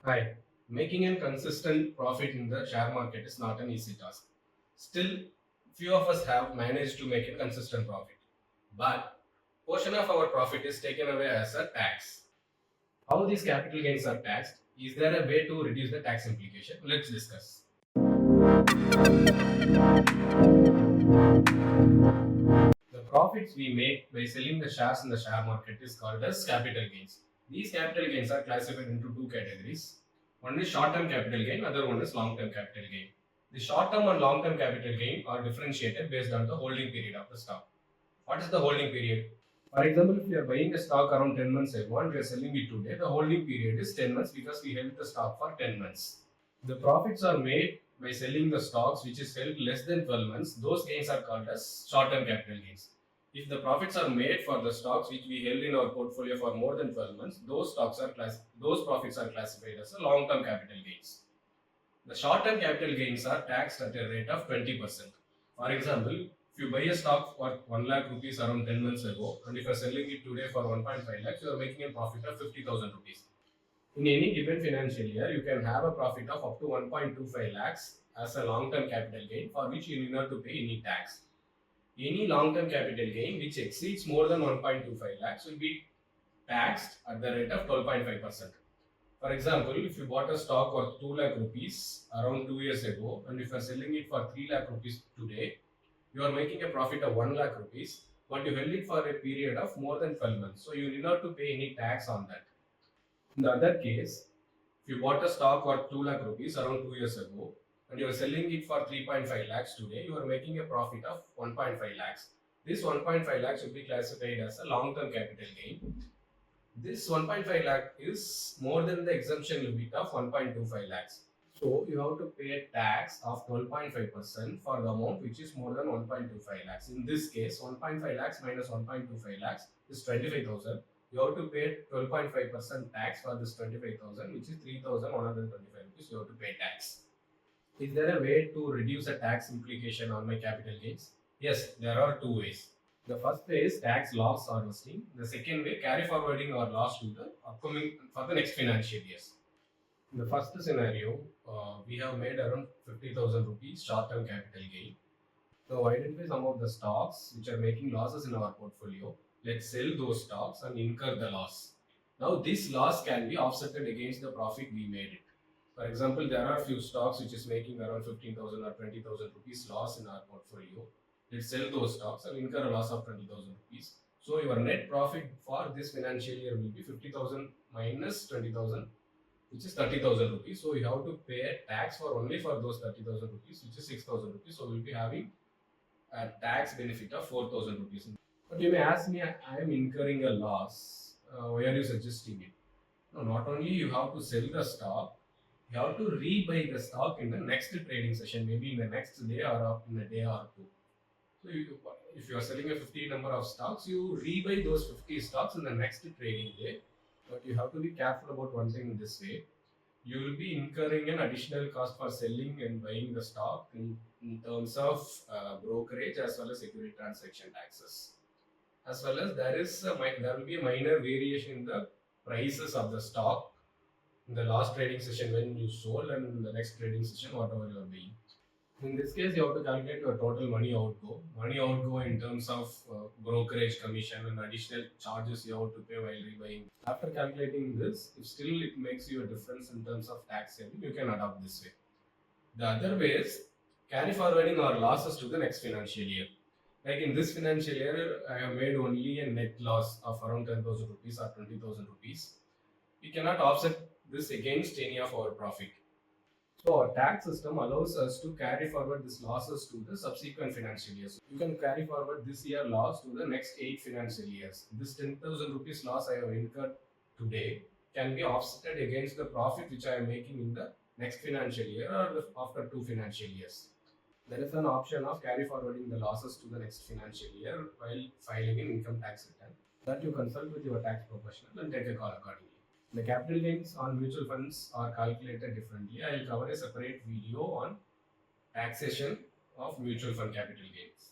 Hi, making a consistent profit in the share market is not an easy task. Still, few of us have managed to make a consistent profit. But portion of our profit is taken away as a tax. How these capital gains are taxed? Is there a way to reduce the tax implication? Let's discuss. The profits we make by selling the shares in the share market is called as capital gains. These capital gains are classified into two categories. One is short-term capital gain, other one is long-term capital gain. The short-term and long-term capital gain are differentiated based on the holding period of the stock. What is the holding period? For example, if you are buying a stock around 10 months ago and we are selling it today, the holding period is 10 months because we held the stock for 10 months. The profits are made by selling the stocks which is held less than 12 months. Those gains are called as short-term capital gains. If the profits are made for the stocks which we held in our portfolio for more than 12 months, those profits are classified as a long-term capital gains. The short-term capital gains are taxed at a rate of 20%. For example, if you buy a stock for 1 lakh rupees around 10 months ago and if you are selling it today for 1.5 lakhs, you are making a profit of 50,000 rupees. In any given financial year, you can have a profit of up to 1.25 lakhs as a long-term capital gain for which you need not to pay any tax. Any long-term capital gain which exceeds more than 1.25 lakhs will be taxed at the rate of 12.5%. For example, if you bought a stock worth 2 lakh rupees around 2 years ago and if you are selling it for 3 lakh rupees today, you are making a profit of 1 lakh rupees, but you held it for a period of more than 12 months. So you need not to pay any tax on that. In the other case, if you bought a stock worth 2 lakh rupees around 2 years ago and you are selling it for 3.5 lakhs today, you are making a profit of 1.5 lakhs. This 1.5 lakhs should be classified as a long term capital gain. This 1.5 lakh is more than the exemption limit of 1.25 lakhs. So you have to pay a tax of 12.5% for the amount which is more than 1.25 lakhs. In this case, 1.5 lakhs minus 1.25 lakhs is 25,000. You have to pay 12.5% tax for this 25,000, which is 3,125 rupees. You have to pay tax. Is there a way to reduce the tax implication on my capital gains? Yes, there are two ways. The first way is tax loss harvesting. The second way, carry forwarding our loss to the upcoming for the next financial years. In the first scenario, we have made around 50,000 rupees short-term capital gain. So identify some of the stocks which are making losses in our portfolio. Let's sell those stocks and incur the loss. Now this loss can be offset against the profit we made it. For example, there are few stocks which is making around 15,000 or 20,000 rupees loss in our portfolio. Let's sell those stocks and incur a loss of 20,000 rupees. So your net profit for this financial year will be 50,000 minus 20,000, which is 30,000 rupees. So you have to pay a tax for only for those 30,000 rupees, which is 6,000 rupees. So we'll be having a tax benefit of 4,000 rupees. But you may ask me, I am incurring a loss. Why are you suggesting it? No, not only you have to sell the stock, you have to rebuy the stock in the next trading session, maybe in the next day or in a day or two. So if you are selling a 50 number of stocks, you rebuy those 50 stocks in the next trading day. But you have to be careful about one thing in this way. You will be incurring an additional cost for selling and buying the stock in terms of brokerage as well as security transaction taxes. As well as there will be a minor variation in the prices of the stock in the last trading session when you sold and in the next trading session whatever you are buying. In this case, you have to calculate your total money outgo. Money outgo in terms of brokerage commission and additional charges you have to pay while rebuying. After calculating this, if still it makes you a difference in terms of tax saving, you can adopt this way. The other way is carry forwarding our losses to the next financial year. Like in this financial year, I have made only a net loss of around 10,000 rupees or 20,000 rupees. We cannot offset this against any of our profit. So our tax system allows us to carry forward these losses to the subsequent financial years. You can carry forward this year loss to the next 8 financial years. This 10,000 rupees loss I have incurred today can be offset against the profit which I am making in the next financial year or after 2 financial years. There is an option of carry forwarding the losses to the next financial year while filing an income tax return. That you consult with your tax professional and take a call accordingly. The capital gains on mutual funds are calculated differently. I will cover a separate video on taxation of mutual fund capital gains.